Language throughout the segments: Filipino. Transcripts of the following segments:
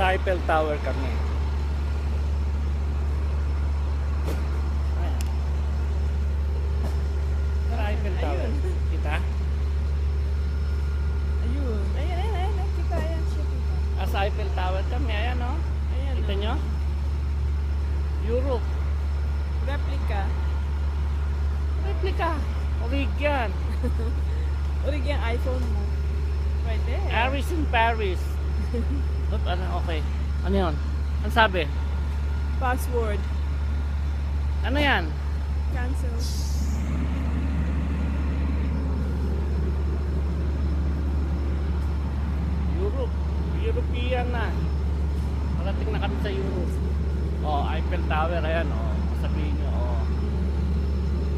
Sa Eiffel Tower kami. Ayan. Sa Eiffel Tower. Ayun. Kita? Ayun. Ayan. Kita, ayan siya, kita. Sa Eiffel Tower kami. Ayan o. Ayan. Kita nyo? Europe. Replica. Replica. Orig yan. Urig yung iPhone mo. Right there. Paris in Paris. Oop, ano? Okay. Ano yun? Ano sabi? Password. Ano yan? Cancel. Europe. European na. Parating na kami sa Europe. Oh, Eiffel Tower. Ayan, oh. Sabihin nyo, oh.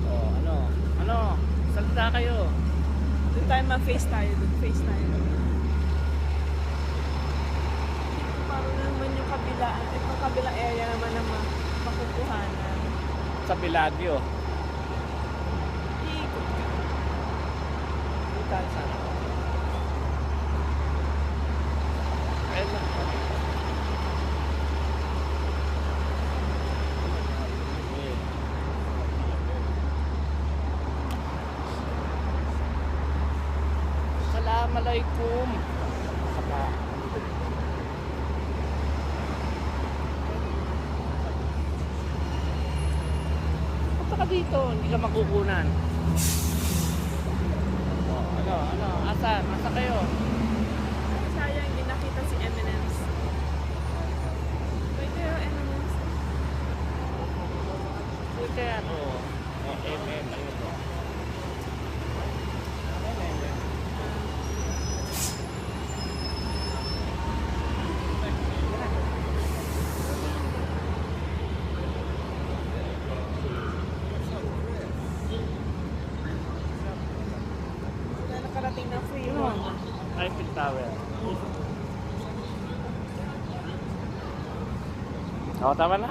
Oh, ano? Ano? Salita kayo. Doon tayo mag-face tayo. Doon face tayo. Parang naman yung kabilaan. Itong kabilang area naman na makukuhanan. Sa Biladio. Iikot ka. Dito sana. Ayan na. Assalamualaikum. Saka. Punta ka dito, hindi ka makukunan. Oh, ano, asan? Asa kayo? Sayang, hindi nakita si M&M's. Right there, M&M's. Ito yan, oh. Oh, MM, ayun oh. Wala nakarating na free Ano? one. Eiffel Tower. Oh, tama na.